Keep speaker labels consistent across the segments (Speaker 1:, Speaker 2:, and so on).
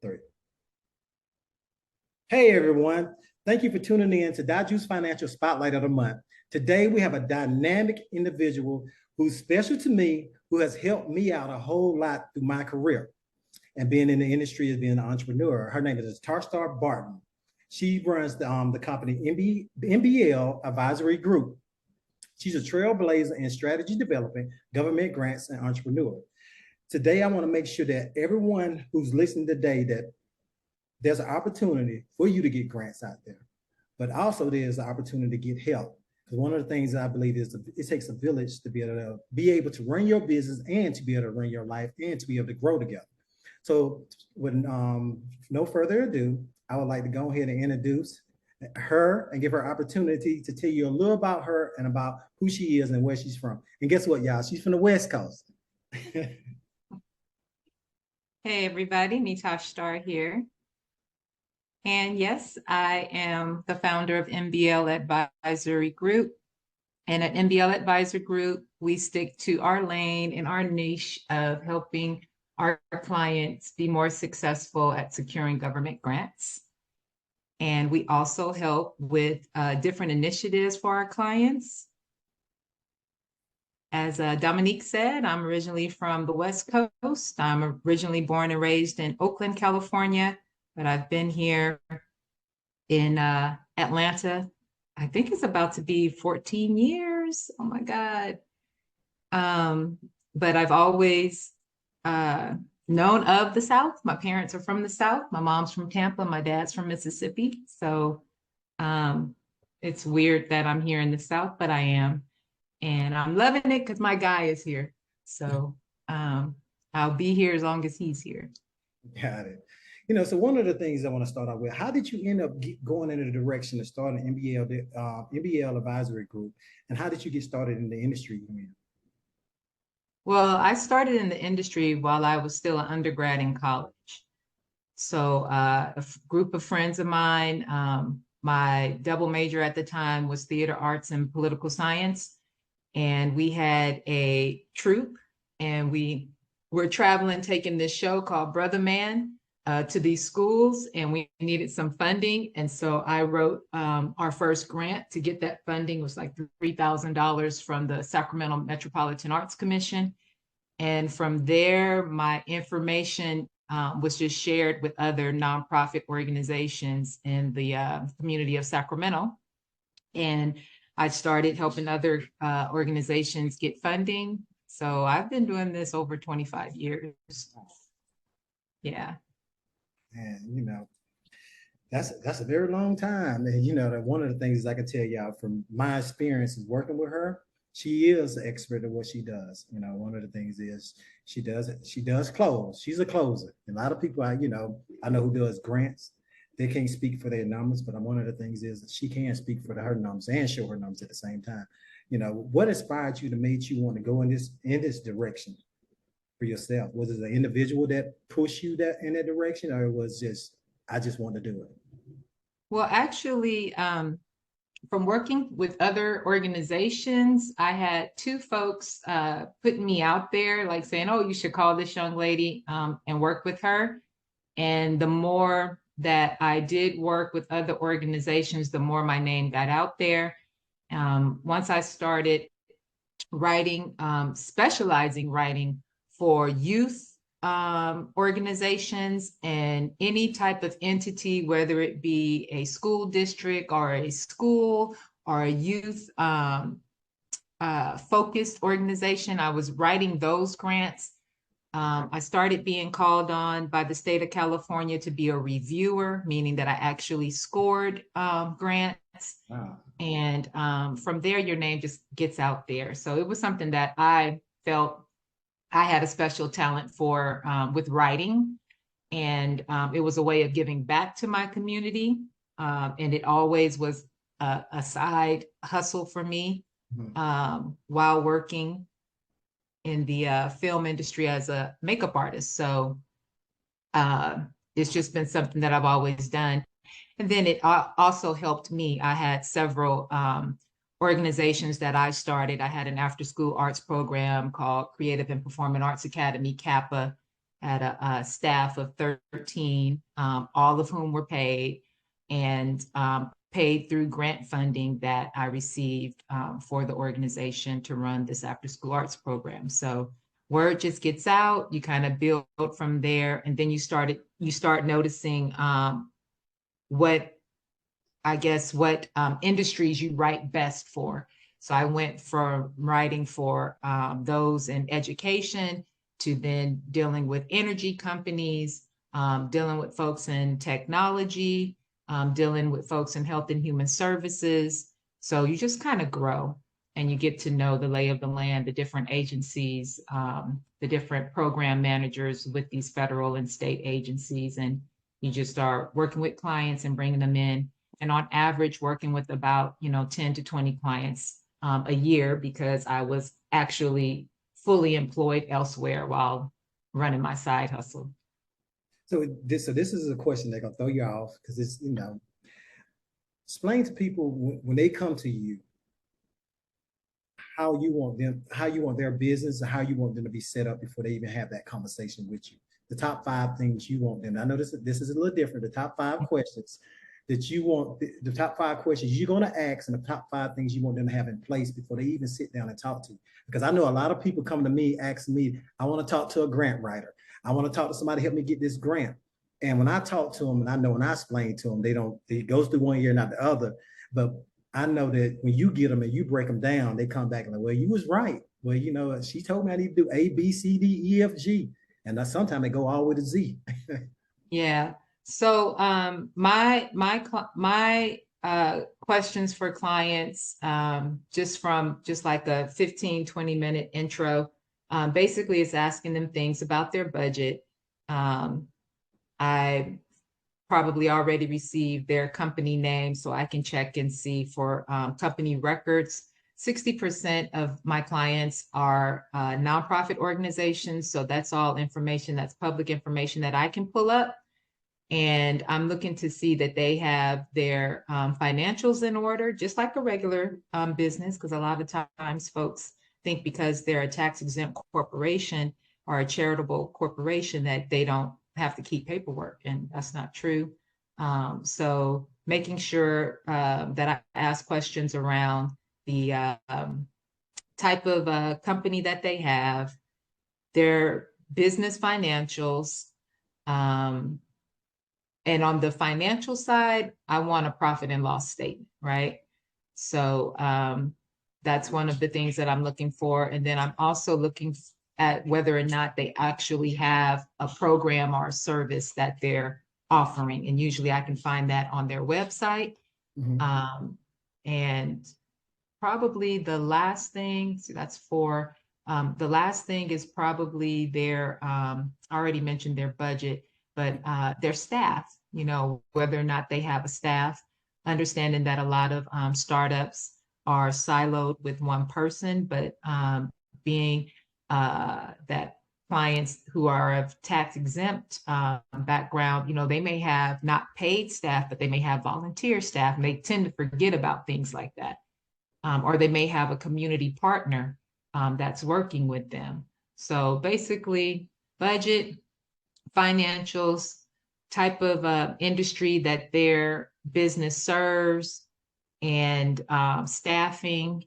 Speaker 1: Three. Hey everyone, thank you for tuning in to Dieujuste Financial Spotlight of the Month. Today we have a dynamic individual who's special to me, who has helped me out a whole lot through my career and being in the industry as being an entrepreneur. Her name is NeTashStar Barton. She runs the company NBL Advisory Group. She's a trailblazer in strategy development, government grants, and entrepreneur. Today, I want to make sure that everyone who's listening today, that there's an opportunity for you to get grants out there, but also there's an opportunity to get help. Because one of the things that I believe is it takes a village to be able to run your business and to be able to run your life and to be able to grow together. So with no further ado, I would like to go ahead and introduce her and give her opportunity to tell you a little about her and about who she is and where she's from. And guess what, y'all? She's from the West Coast.
Speaker 2: Hey everybody, NeTashStar here. And yes, I am the founder of NBL Advisory Group. And at NBL Advisory Group, we stick to our lane and our niche of helping our clients be more successful at securing government grants. And we also help with different initiatives for our clients. As Dominique said, I'm originally from the West Coast. I'm originally born and raised in Oakland, California, but I've been here in Atlanta. I think it's about to be 14 years. Oh my God. But I've always known of the South. My parents are from the South. My mom's from Tampa. My dad's from Mississippi. So it's weird that I'm here in the South, but I am. And I'm loving it because my guy is here. So I'll be here as long as he's here.
Speaker 1: Got it. You know, so one of the things I want to start out with, how did you end up going in the direction of starting NBL Advisory Group? And how did you get started in the industry you're in?
Speaker 2: Well, I started in the industry while I was still an undergrad in college. So a group of friends of mine, my double major at the time was theater arts and political science. And we had a troupe and we were traveling, taking this show called Brother Man to these schools, and we needed some funding. And so I wrote our first grant to get that funding. It was like $3,000 from the Sacramento Metropolitan Arts Commission. And from there, my information was just shared with other nonprofit organizations in the community of Sacramento. And I started helping other organizations get funding. So I've been doing this over 25 years. Yeah.
Speaker 1: And, you know, that's a very long time. And, you know, that one of the things I can tell y'all from my experience is working with her, she is an expert at what she does. You know, one of the things is she does close. She's a closer. And a lot of people, I know who does grants. They can't speak for their numbers, but one of the things is that she can speak for her numbers and show her numbers at the same time. You know, what inspired you to make you want to go in this direction for yourself? Was it an individual that pushed you in that direction, or it was just, I just want to do it?
Speaker 2: Well, actually, from working with other organizations, I had two folks putting me out there, like saying, oh, you should call this young lady and work with her. And the more that I did work with other organizations, the more my name got out there. Once I started writing, specializing writing for youth organizations and any type of entity, whether it be a school district or a school or a youth focused organization, I was writing those grants. I started being called on by the state of California to be a reviewer, meaning that I actually scored grants.
Speaker 1: Wow.
Speaker 2: And from there, your name just gets out there. So it was something that I felt I had a special talent for with writing. And it was a way of giving back to my community. And it always was a side hustle for me while working in the film industry as a makeup artist. So it's just been something that I've always done. And then it also helped me. I had several organizations that I started. I had an after-school arts program called Creative and Performing Arts Academy, CAPA. had a staff of 13, all of whom were paid, and paid through grant funding that I received for the organization to run this after-school arts program. So word just gets out, you kind of build from there, and then you start noticing what industries you write best for. So I went from writing for those in education to then dealing with energy companies, dealing with folks in technology, dealing with folks in health and human services. So you just kind of grow and you get to know the lay of the land, the different agencies, the different program managers with these federal and state agencies. And you just start working with clients and bringing them in. And on average, working with about, 10 to 20 clients a year, because I was actually fully employed elsewhere while running my side hustle.
Speaker 1: So this is a question that's gonna throw you off, because it's, explain to people when they come to you, how you want their business, and how you want them to be set up before they even have that conversation with you. The top 5 things you want them. I know this is a little different. The top 5 questions that you want, the top 5 questions you're going to ask, and the top 5 things you want them to have in place before they even sit down and talk to you. Because I know a lot of people come to me, asking me, I want to talk to a grant writer. I want to talk to somebody to help me get this grant. And when I talk to them, and I know when I explain to them, it goes through one ear, not the other. But I know that when you get them and you break them down, they come back and like, well, you was right. Well, she told me I need to do A, B, C, D, E, F, G. And sometimes they go all the way to Z.
Speaker 2: Yeah. So my questions for clients, just like a 15, 20-minute intro, basically is asking them things about their budget. I probably already received their company name, so I can check and see for company records. 60% of my clients are nonprofit organizations, so that's all information, that's public information that I can pull up. And I'm looking to see that they have their financials in order, just like a regular business, because a lot of times folks think because they're a tax-exempt corporation or a charitable corporation that they don't have to keep paperwork, and that's not true. So making sure that I ask questions around the type of company that they have, their business financials, and on the financial side, I want a profit and loss statement, right? So that's one of the things that I'm looking for. And then I'm also looking at whether or not they actually have a program or a service that they're offering. And usually I can find that on their website. Mm-hmm. And probably the last thing, so that's 4. The last thing is probably their, I already mentioned their budget, but their staff, whether or not they have a staff, understanding that a lot of startups are siloed with one person, but being that clients who are of tax exempt background, they may have not paid staff, but they may have volunteer staff, and they tend to forget about things like that. Or they may have a community partner that's working with them. So basically, budget, financials, type of industry that their business serves, and staffing,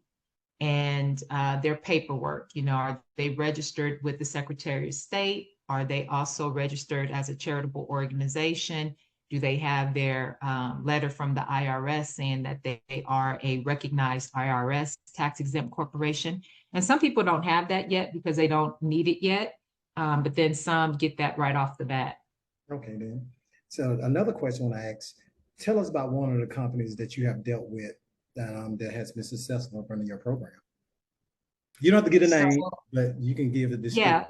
Speaker 2: and their paperwork. Are they registered with the Secretary of State? Are they also registered as a charitable organization? Do they have their letter from the IRS saying that they are a recognized IRS tax-exempt corporation? And some people don't have that yet because they don't need it yet. But then some get that right off the bat.
Speaker 1: Okay, then. So another question I want to ask, tell us about one of the companies that you have dealt with that has been successful in running your program. You don't have to get a name, but you can give a description.
Speaker 2: Yeah,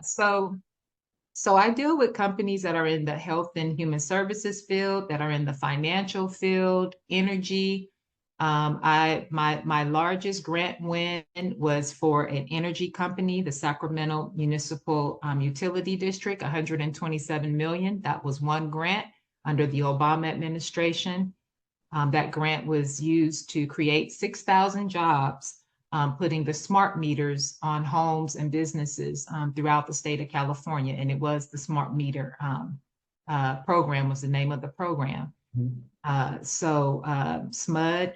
Speaker 2: so I deal with companies that are in the health and human services field, that are in the financial field, energy. My largest grant win was for an energy company, the Sacramento Municipal Utility District, $127 million. That was one grant under the Obama administration. That grant was used to create 6,000 jobs putting the smart meters on homes and businesses throughout the state of California. And it was the smart meter program was the name of the program. So SMUD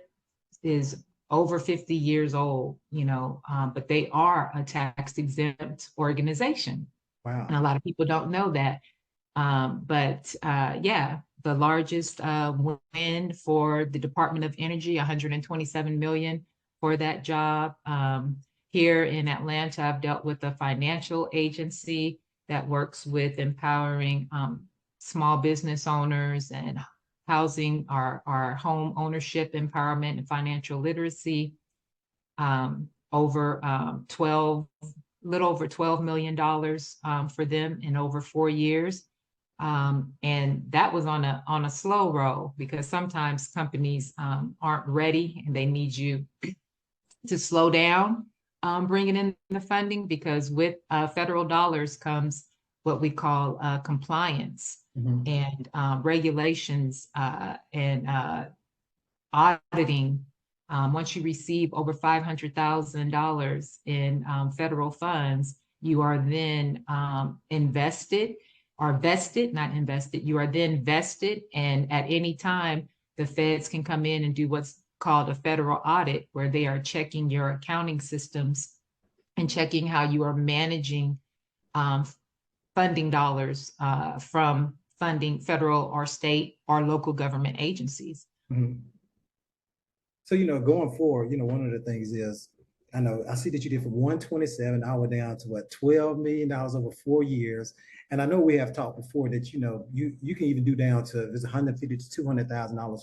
Speaker 2: is over 50 years old, but they are a tax exempt organization.
Speaker 1: Wow.
Speaker 2: And a lot of people don't know that. Yeah, the largest win for the Department of Energy, 127 million for that job. Here in Atlanta, I've dealt with a financial agency that works with empowering small business owners and housing, our home ownership empowerment and financial literacy. Little over $12 million for them in over 4 years. And that was on a slow roll, because sometimes companies aren't ready and they need you to slow down bringing in the funding, because with federal dollars comes what we call compliance and regulations and auditing. Once you receive over $500,000 in federal funds, you are then invested, or vested, not invested. You are then vested, and at any time, the feds can come in and do what's called a federal audit, where they are checking your accounting systems and checking how you are managing funding dollars from funding federal or state or local government agencies.
Speaker 1: So, going forward, one of the things is, I see that you did from 127 all the way down to what, $12 million over 4 years. And I know we have talked before that, you can even do down to, there's $150,000 to $200,000,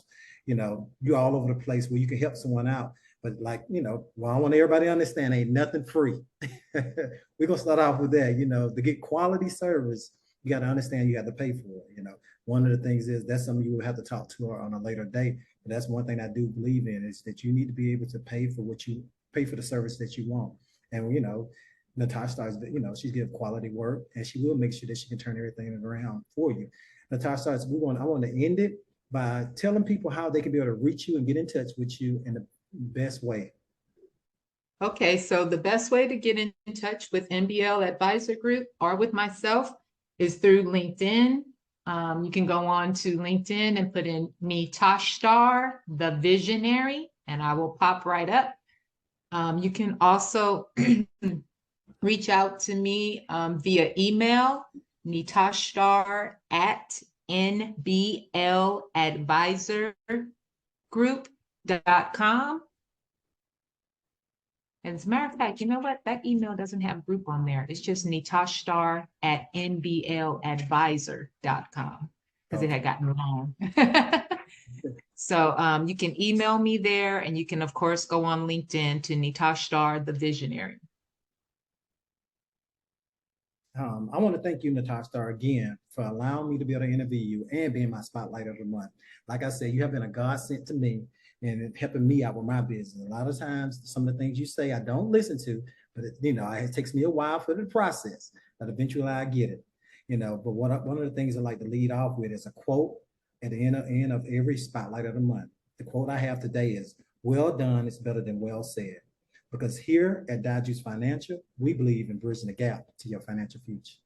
Speaker 1: you're all over the place where you can help someone out. But I want everybody to understand, ain't nothing free. We're going to start off with that, to get quality service, you got to understand you have to pay for it. One of the things is that's something you will have to talk to her on a later date. But that's one thing I do believe in, is that you need to be able to pay for the service that you want. And NeTashStar, she's give quality work, and she will make sure that she can turn everything around for you. NeTashStar, I want to end it by telling people how they can be able to reach you and get in touch with you in the best way.
Speaker 2: Okay, so the best way to get in touch with NBL Advisor Group or with myself is through LinkedIn. You can go on to LinkedIn and put in NeTashStar, the visionary, and I will pop right up. You can also reach out to me via email, NeTashStar@NBLAdvisorGroup.com. And as a matter of fact, you know what? That email doesn't have group on there. It's just NeTashStar@NBLAdvisor.com, because it had gotten long. So you can email me there, and you can, of course, go on LinkedIn to NeTashStar, the visionary.
Speaker 1: I want to thank you, NeTashStar, again for allowing me to be able to interview you and being my spotlight of the month. Like I said, you have been a godsend to me and helping me out with my business. A lot of times, some of the things you say I don't listen to, but it takes me a while for the process, but eventually I get it. But one of the things I like to lead off with is a quote at the end of every spotlight of the month. The quote I have today is, "Well done is better than well said." Because here at Dieujuste Financial, we believe in bridging the gap to your financial future.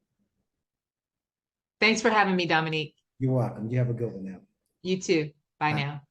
Speaker 2: Thanks for having me, Dominique.
Speaker 1: You're welcome. You have a good one now.
Speaker 2: You too. Bye
Speaker 1: Bye.
Speaker 2: now.